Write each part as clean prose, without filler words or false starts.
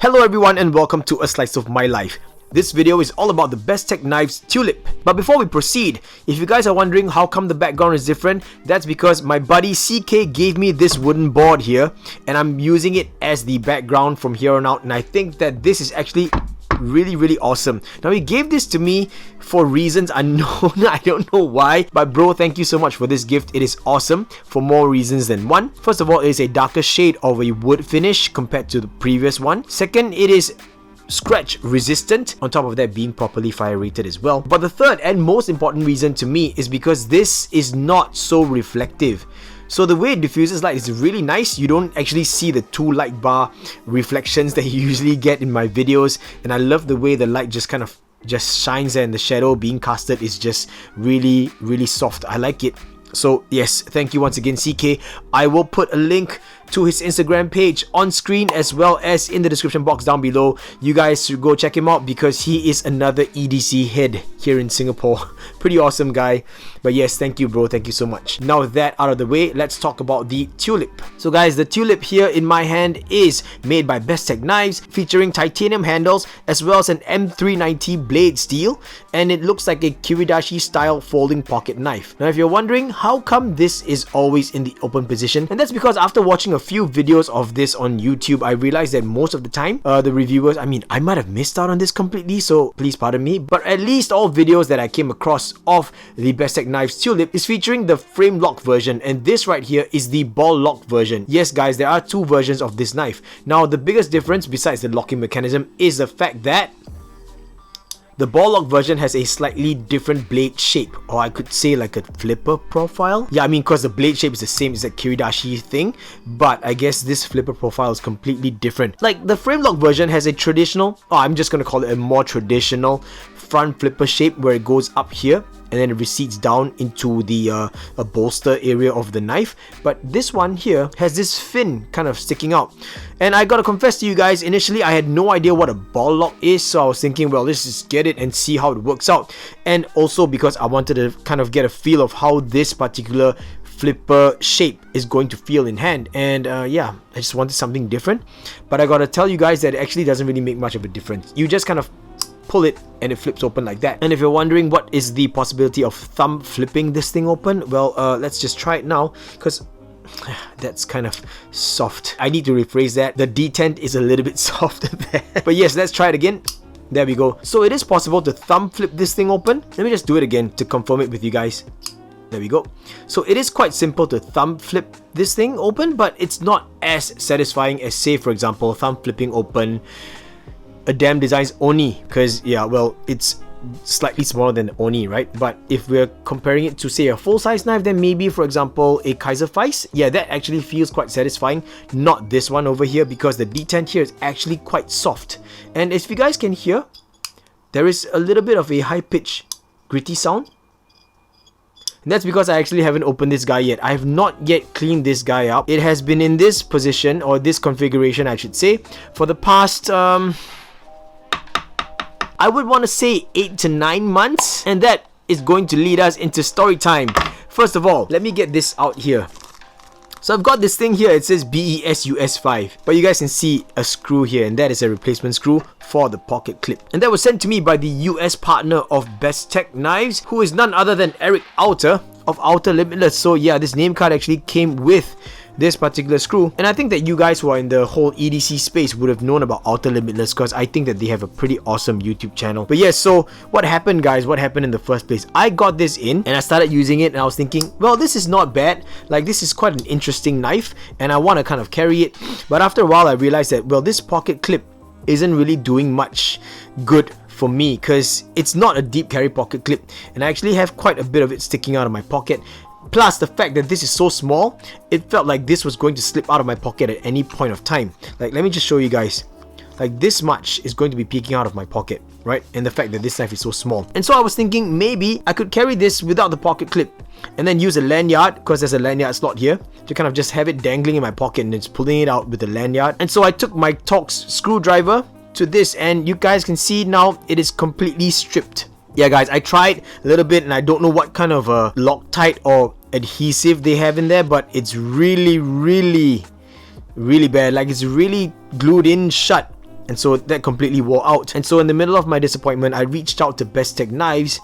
Hello everyone and welcome to A Slice of My Life. This video is all about the Bestech knives Tulip. But before we proceed, if you guys are wondering how come the background is different, that's because my buddy CK gave me this wooden board here and I'm using it as the background from here on out, and I think that this is actually really awesome. Now he gave this to me for reasons unknown. I don't know why, but bro, thank you so much for this gift. It is awesome for more reasons than one. First of all, it is a darker shade of a wood finish compared to the previous one. Second, it is scratch resistant, on top of that being properly fire rated as well. But the third and most important reason to me is because this is not so reflective. So the way it diffuses light is really nice. You don't actually see the two light bar reflections that you usually get in my videos, and I love the way the light just kind of shines there, and the shadow being casted is just really soft. I like it. So yes, thank you once again CK. I will put a link to his Instagram page on screen as well as in the description box down below. You guys should go check him out because he is another EDC head here in Singapore. Pretty awesome guy. But yes, thank you bro, thank you so much. Now with that out of the way, let's talk about the Tulip. So guys, the Tulip here in my hand is made by Bestech knives, featuring titanium handles as well as an M390 blade steel, and it looks like a KIRIDASHI style folding pocket knife. Now if you're wondering how come this is always in the open position, and that's because after watching a few videos of this on YouTube, I realized that most of the time the reviewers, I might have missed out on this completely, so please pardon me, but at least all videos that I came across of the Bestech knives Tulip is featuring the frame lock version, and this right here is the ball lock version. Yes guys, there are two versions of this knife. Now the biggest difference besides the locking mechanism is the fact that the ball lock version has a slightly different blade shape, or I could say like a flipper profile. Yeah, because the blade shape is the same as the KIRIDASHI thing, but I guess this flipper profile is completely different. Like the frame lock version has a traditional, I'm just gonna call it a more traditional front flipper shape where it goes up here and then it recedes down into the a bolster area of the knife. But this one here has this fin kind of sticking out, and I gotta confess to you guys, initially I had no idea what a ball lock is, so I was thinking, well, let's just get it and see how it works out. And also because I wanted to kind of get a feel of how this particular flipper shape is going to feel in hand, and yeah, I just wanted something different. But I gotta tell you guys that it actually doesn't really make much of a difference. You just kind of pull it and it flips open like that. And if you're wondering what is the possibility of thumb flipping this thing open, well, let's just try it now, because that's kind of soft. I need to rephrase that. The detent is a little bit softer there. But yes, let's try it again. There we go. So it is possible to thumb flip this thing open. Let me just do it again to confirm it with you guys. There we go. So it is quite simple to thumb flip this thing open, but it's not as satisfying as, say, for example, thumb flipping open a damn Designs Oni, because yeah, well, it's slightly smaller than the Oni, right? But if we're comparing it to, say, a full-size knife, then maybe, for example, a Kaiser Feist, yeah, that actually feels quite satisfying. Not this one over here, because the detent here is actually quite soft. And if you guys can hear, there is a little bit of a high-pitched gritty sound. And that's because I actually haven't opened this guy yet. I have not yet cleaned this guy up. It has been in this position, or this configuration I should say, for the past I would want to say 8 to 9 months, and that is going to lead us into story time. First of all, let me get this out here. So I've got this thing here, it says BESUS5, but you guys can see a screw here, and that is a replacement screw for the pocket clip. And that was sent to me by the US partner of Bestech Knives, who is none other than Eric Outer of Outer Limitless. So yeah, this name card actually came with this particular screw, and I think that you guys who are in the whole EDC space would have known about Outer Limitless, because I think that they have a pretty awesome YouTube channel. But yes, so what happened guys, what happened in the first place, I got this in and I started using it, and I was thinking, well, this is not bad, like this is quite an interesting knife and I want to kind of carry it. But after a while I realized that, well, this pocket clip isn't really doing much good for me, because it's not a deep carry pocket clip, and I actually have quite a bit of it sticking out of my pocket. Plus the fact that this is so small, it felt like this was going to slip out of my pocket at any point of time. Like, let me just show you guys. Like, this much is going to be peeking out of my pocket, right? And the fact that this knife is so small. And so I was thinking maybe I could carry this without the pocket clip, and then use a lanyard, because there's a lanyard slot here, to kind of just have it dangling in my pocket and just pulling it out with the lanyard. And so I took my Torx screwdriver to this, and you guys can see now it is completely stripped. Yeah guys, I tried a little bit and I don't know what kind of Loctite or adhesive they have in there, but it's really bad. Like, it's really glued in shut and so that completely wore out. And so in the middle of my disappointment, I reached out to Bestech Knives.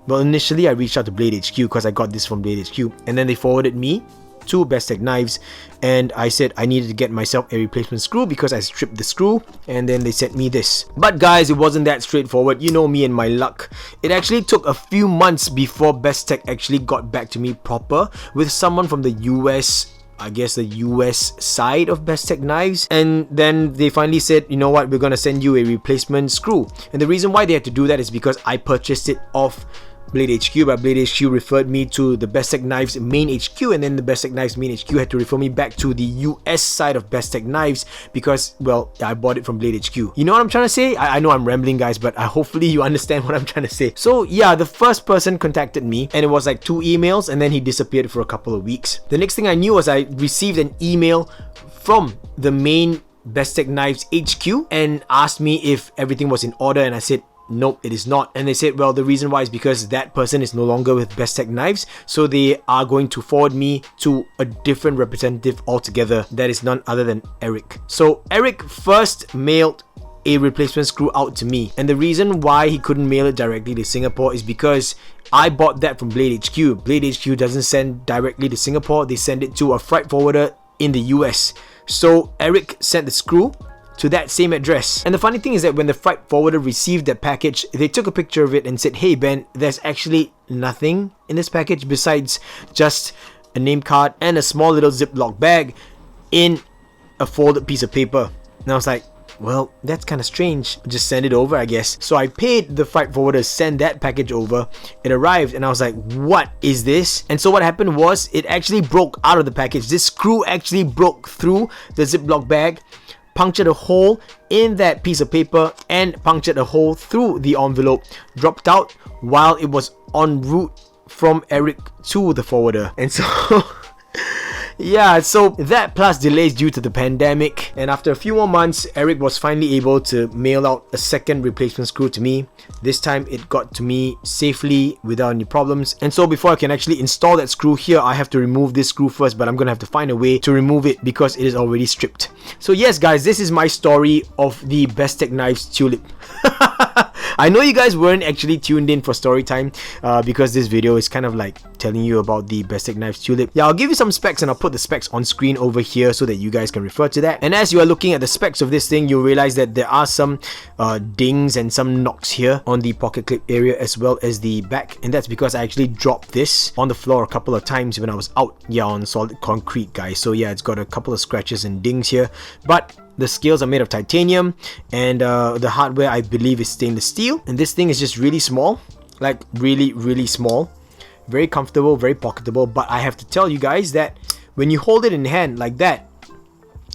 Well, initially I reached out to Blade HQ because I got this from Blade HQ, and then they forwarded me to Bestech Knives, and I said I needed to get myself a replacement screw because I stripped the screw, and then they sent me this. But guys, it wasn't that straightforward. You know me and my luck. It actually took a few months before Bestech actually got back to me proper with someone from the US, I guess the US side of Bestech Knives, and then they finally said, you know what, we're gonna send you a replacement screw. And the reason why they had to do that is because I purchased it off Blade HQ, but Blade HQ referred me to the Bestech Knives main HQ, and then the Bestech Knives main HQ had to refer me back to the US side of Bestech Knives because, well, I bought it from Blade HQ. You know what I'm trying to say? I know I'm rambling, guys, but hopefully you understand what I'm trying to say. So yeah, the first person contacted me, and it was like 2 emails, and then he disappeared for a couple of weeks. The next thing I knew was I received an email from the main Bestech Knives HQ and asked me if everything was in order, and I said, nope, it is not. And they said, well, the reason why is because that person is no longer with Bestech Knives, so they are going to forward me to a different representative altogether. That is none other than Eric. So Eric first mailed a replacement screw out to me, and the reason why he couldn't mail it directly to Singapore is because I bought that from Blade HQ. Blade HQ doesn't send directly to Singapore, they send it to a freight forwarder in the US. So Eric sent the screw to that same address. And the funny thing is that when the freight forwarder received that package, they took a picture of it and said, hey Ben, there's actually nothing in this package besides just a name card and a small little Ziploc bag in a folded piece of paper. And I was like, well, that's kind of strange. Just send it over, I guess. So I paid the freight forwarder to send that package over. It arrived and I was like, what is this? And so what happened was it actually broke out of the package. This screw actually broke through the Ziploc bag, punctured a hole in that piece of paper, and punctured a hole through the envelope, dropped out while it was en route from Eric to the forwarder. And so yeah, so that plus delays due to the pandemic, and after a few more months, Eric was finally able to mail out a second replacement screw to me. This time it got to me safely without any problems, and so before I can actually install that screw here, I have to remove this screw first, but I'm gonna have to find a way to remove it because it is already stripped. So yes guys, this is my story of the Bestech Knives Tulip. I know you guys weren't actually tuned in for story time because this video is kind of like telling you about the Bestech Knives Tulip. Yeah, I'll give you some specs and I'll put the specs on screen over here so that you guys can refer to that. And as you are looking at the specs of this thing, you'll realize that there are some dings and some knocks here on the pocket clip area as well as the back, and that's because I actually dropped this on the floor a couple of times when I was out, on solid concrete, guys. So yeah, it's got a couple of scratches and dings here, but the scales are made of titanium, and the hardware I believe is stainless steel, and this thing is just really small, like really small, very comfortable, very pocketable. But I have to tell you guys that when you hold it in hand like that,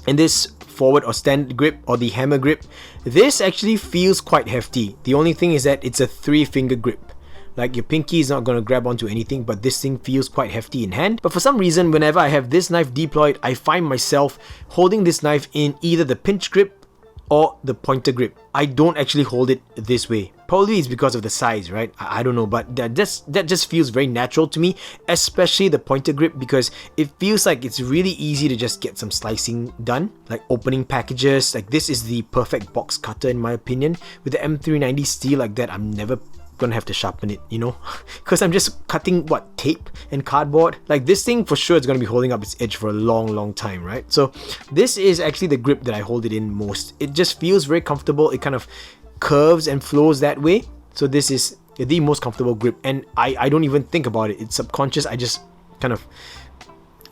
and this forward or stand grip or the hammer grip, this actually feels quite hefty. The only thing is that it's a 3-finger grip. Like your pinky is not going to grab onto anything, but this thing feels quite hefty in hand. But for some reason, whenever I have this knife deployed, I find myself holding this knife in either the pinch grip or the pointer grip. I don't actually hold it this way. Probably it's because of the size, right? I don't know, but that just feels very natural to me, especially the pointer grip, because it feels like it's really easy to just get some slicing done, like opening packages. Like this is the perfect box cutter in my opinion. With the M390 steel like that, I'm never gonna have to sharpen it, because I'm just cutting tape and cardboard. Like this thing for sure is gonna be holding up its edge for a long time, right? So this is actually the grip that I hold it in most. It just feels very comfortable. It kind of curves and flows that way. So this is the most comfortable grip, and I don't even think about it. It's subconscious. I just kind of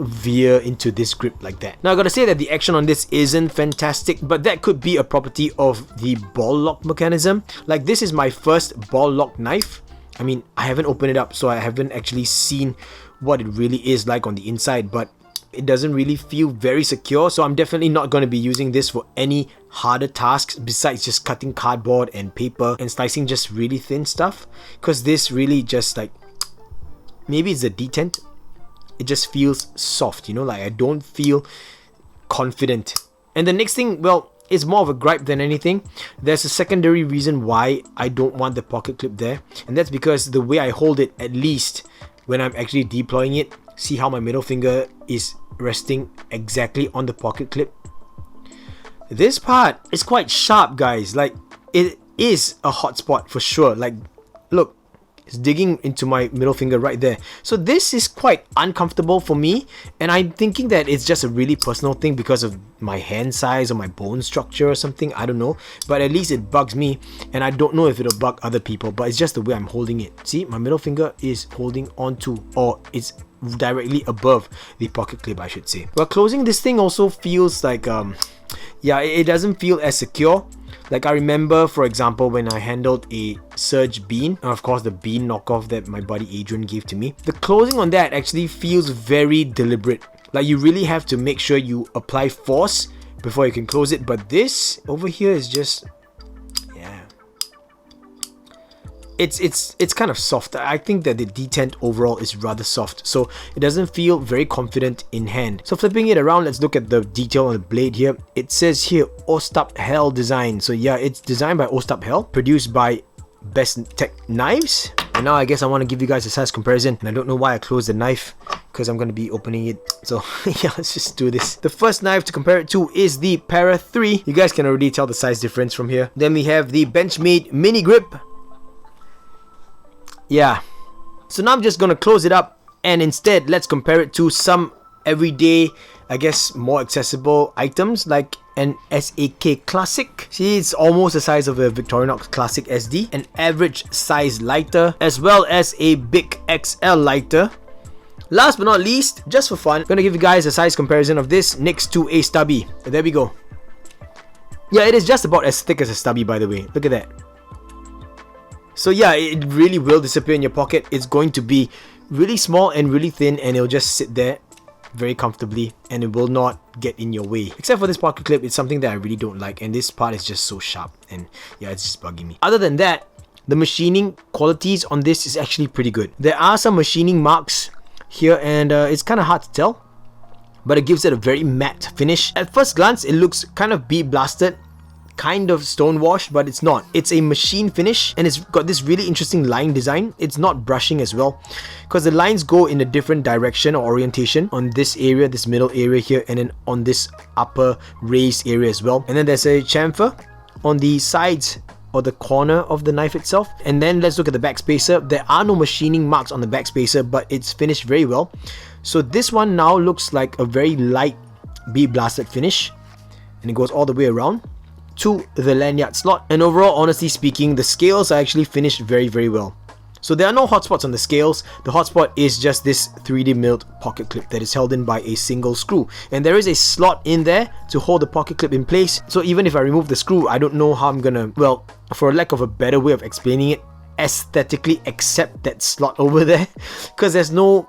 veer into this grip like that. Now I gotta say that the action on this isn't fantastic, but that could be a property of the ball lock mechanism. Like this is my first ball lock knife. I mean, I haven't opened it up, so I haven't actually seen what it really is like on the inside, but it doesn't really feel very secure. So I'm definitely not going to be using this for any harder tasks besides just cutting cardboard and paper and slicing just really thin stuff, because this really just like, maybe it's a detent, it just feels soft, like I don't feel confident. And the next thing, well, it's more of a gripe than anything. There's a secondary reason why I don't want the pocket clip there, and that's because the way I hold it, at least when I'm actually deploying it, see how my middle finger is resting exactly on the pocket clip? This part is quite sharp, guys. Like, it is a hotspot for sure. Like, look, it's digging into my middle finger right there. So this is quite uncomfortable for me, and I'm thinking that it's just a really personal thing because of my hand size or my bone structure or something. I don't know, but at least it bugs me, and I don't know if it'll bug other people, but it's just the way I'm holding it. See, my middle finger is holding onto, or it's directly above the pocket clip, I should say. Well, closing this thing also feels like yeah, it doesn't feel as secure. Like, I remember, for example, when I handled a Surge Bean, and of course the Bean knockoff that my buddy Adrian gave to me, the closing on that actually feels very deliberate. Like, you really have to make sure you apply force before you can close it. But this over here is just, yeah, it's kind of soft. I think that the detent overall is rather soft, so it doesn't feel very confident in hand. So flipping it around, let's look at the detail on the blade here. It says here Ostap Hell design. So yeah, it's designed by Ostap Hell, produced by Bestech Knives. And now I guess I want to give you guys a size comparison, and I don't know why I closed the knife, because I'm going to be opening it. So yeah, let's just do this. The first knife to compare it to is the Para 3. You guys can already tell the size difference from here. Then we have the Benchmade Mini Grip. Yeah, so now I'm just gonna close it up, and instead let's compare it to some everyday, I guess, more accessible items like an SAK Classic. See, it's almost the size of a Victorinox Classic SD, an average size lighter, as well as a Big XL lighter. Last but not least, just for fun, I'm gonna give you guys a size comparison of this next to a stubby. There we go. Yeah, it is just about as thick as a stubby, by the way. Look at that. So yeah, it really will disappear in your pocket. It's going to be really small and really thin, and it'll just sit there very comfortably, and it will not get in your way. Except for this pocket clip, it's something that I really don't like, and this part is just so sharp, and yeah, it's just bugging me. Other than that, the machining qualities on this is actually pretty good. There are some machining marks here, and it's kind of hard to tell, but it gives it a very matte finish. At first glance, it looks kind of bead blasted, kind of stone washed, but it's not. It's a machine finish, and it's got this really interesting line design. It's not brushing as well, because the lines go in a different direction or orientation on this area, this middle area here, and then on this upper raised area as well. And then there's a chamfer on the sides or the corner of the knife itself. And then let's look at the back spacer. There are no machining marks on the back spacer, but it's finished very well. So this one now looks like a very light bead blasted finish, and it goes all the way around to the lanyard slot. And overall, honestly speaking, the scales are actually finished very well. So there are no hotspots on the scales. The hotspot is just this 3D milled pocket clip that is held in by a single screw, and there is a slot in there to hold the pocket clip in place. So even if I remove the screw, I don't know how I'm gonna, well, for lack of a better way of explaining it, aesthetically accept that slot over there, because there's no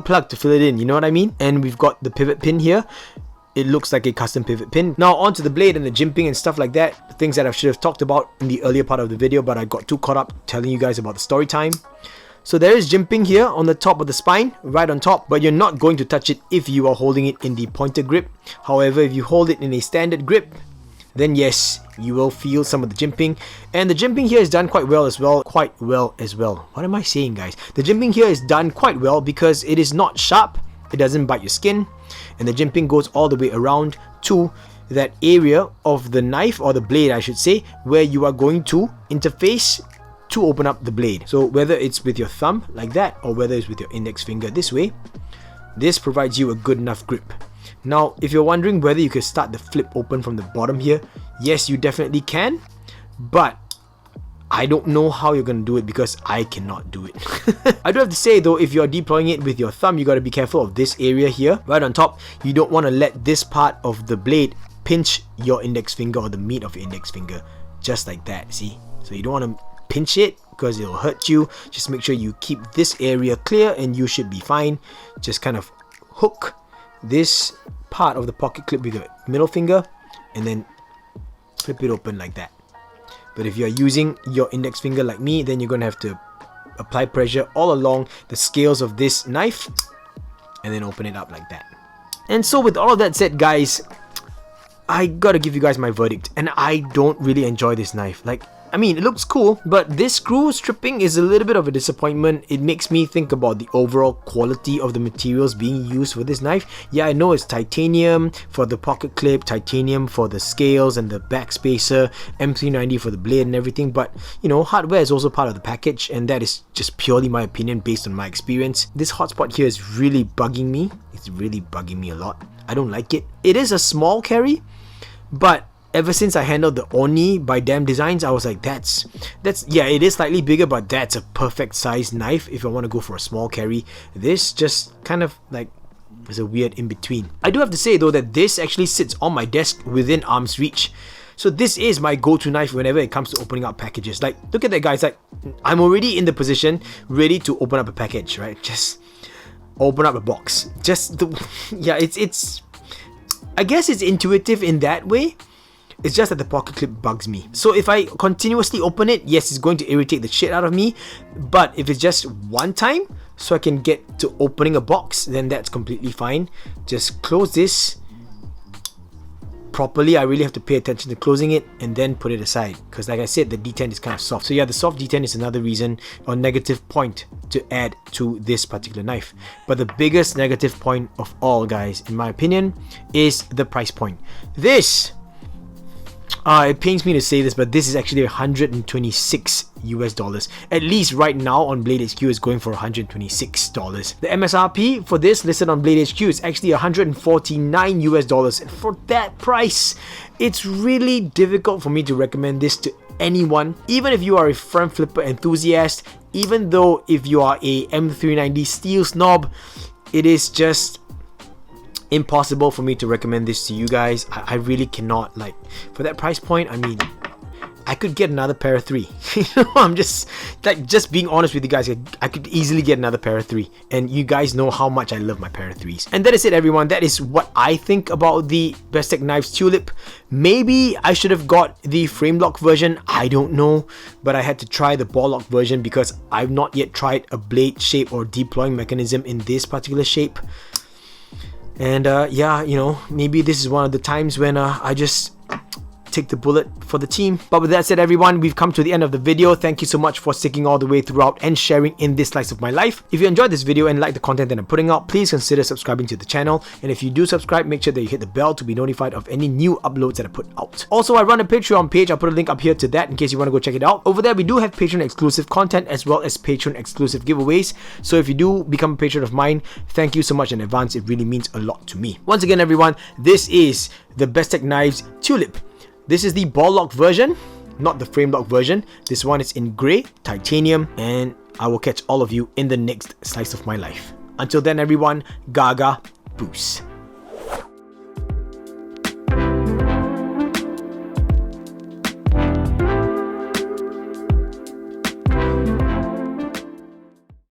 plug to fill it in, you know what I mean? And we've got the pivot pin here. It looks like a custom pivot pin. Now onto the blade and the jimping and stuff like that, the things that I should have talked about in the earlier part of the video, but I got too caught up telling you guys about the story time. So there is jimping here on the top of the spine, right on top, but you're not going to touch it if you are holding it in the pointer grip. However, if you hold it in a standard grip, then yes, you will feel some of the jimping. And the jimping here is done quite well as well. What am I saying, guys? The jimping here is done quite well because it is not sharp, it doesn't bite your skin, and the jimping goes all the way around to that area of the knife, or the blade I should say, where you are going to interface to open up the blade. So whether it's with your thumb like that, or whether it's with your index finger this way, this provides you a good enough grip. Now if you're wondering whether you could start the flip open from the bottom here, yes, you definitely can, but I don't know how you're gonna do it because I cannot do it. I do have to say though, if you're deploying it with your thumb, you gotta be careful of this area here, right on top. You don't want to let this part of the blade pinch your index finger or the meat of your index finger, just like that, see? So you don't want to pinch it because it'll hurt you. Just make sure you keep this area clear and you should be fine. Just kind of hook this part of the pocket clip with your middle finger and then flip it open like that. But if you're using your index finger like me, then you're going to have to apply pressure all along the scales of this knife and then open it up like that. And so with all of that said, guys, I gotta give you guys my verdict, and I don't really enjoy this knife. Like, I mean, it looks cool, but this screw stripping is a little bit of a disappointment. It makes me think about the overall quality of the materials being used for this knife. Yeah, I know it's titanium for the pocket clip, titanium for the scales and the back spacer, M390 for the blade and everything, but you know, hardware is also part of the package, and that is just purely my opinion based on my experience. This hotspot here is really bugging me. It's really bugging me a lot. I don't like it. It is a small carry, but ever since I handled the Oni by Damn Designs, I was like, that's yeah, it is slightly bigger, but that's a perfect size knife if I want to go for a small carry. This just kind of like was a weird in between. I do have to say though that this actually sits on my desk within arm's reach. So this is my go-to knife whenever it comes to opening up packages. Like, look at that, guys. Like, I'm already in the position ready to open up a package, right? Just open up a box. Just the yeah, it's I guess it's intuitive in that way. It's just that the pocket clip bugs me. So if I continuously open it, yes, it's going to irritate the shit out of me. But if it's just one time, so I can get to opening a box, then that's completely fine. Just close this properly. I really have to pay attention to closing it and then put it aside, because like I said, the D10 is kind of soft. So yeah, the soft D10 is another reason or negative point to add to this particular knife. But the biggest negative point of all, guys, in my opinion, is the price point. This it pains me to say this, but this is actually $126 US. At least right now on Blade HQ is going for $126. The MSRP for this listed on Blade HQ is actually $149 US. And for that price, it's really difficult for me to recommend this to anyone. Even if you are a front flipper enthusiast, even though if you are a M390 steel snob, it is just impossible for me to recommend this to you guys. I really cannot. Like, for that price point, I mean, I could get another pair of 3. You know, I'm just being honest with you guys. I could easily get another pair of 3, and you guys know how much I love my pair of 3s. And that is it, everyone. That is what I think about the Bestech Knives Tulip. Maybe I should have got the frame lock version, I don't know, but I had to try the ball lock version because I've not yet tried a blade shape or deploying mechanism in this particular shape. And yeah, you know, maybe this is one of the times when I just take the bullet for the team. But with that said, everyone, we've come to the end of the video. Thank you so much for sticking all the way throughout and sharing in this slice of my life. If you enjoyed this video and like the content that I'm putting out, please consider subscribing to the channel. And if you do subscribe, make sure that you hit the bell to be notified of any new uploads that I put out. Also, I run a Patreon page. I'll put a link up here to that in case you want to go check it out. Over there, we do have Patreon exclusive content as well as Patreon exclusive giveaways. So if you do become a patron of mine, thank you so much in advance. It really means a lot to me. Once again, everyone, this is the Bestech Knives Tulip. This is the ball lock version, not the frame lock version. This one is in grey, titanium, and I will catch all of you in the next slice of my life. Until then, everyone, Gaga Boos.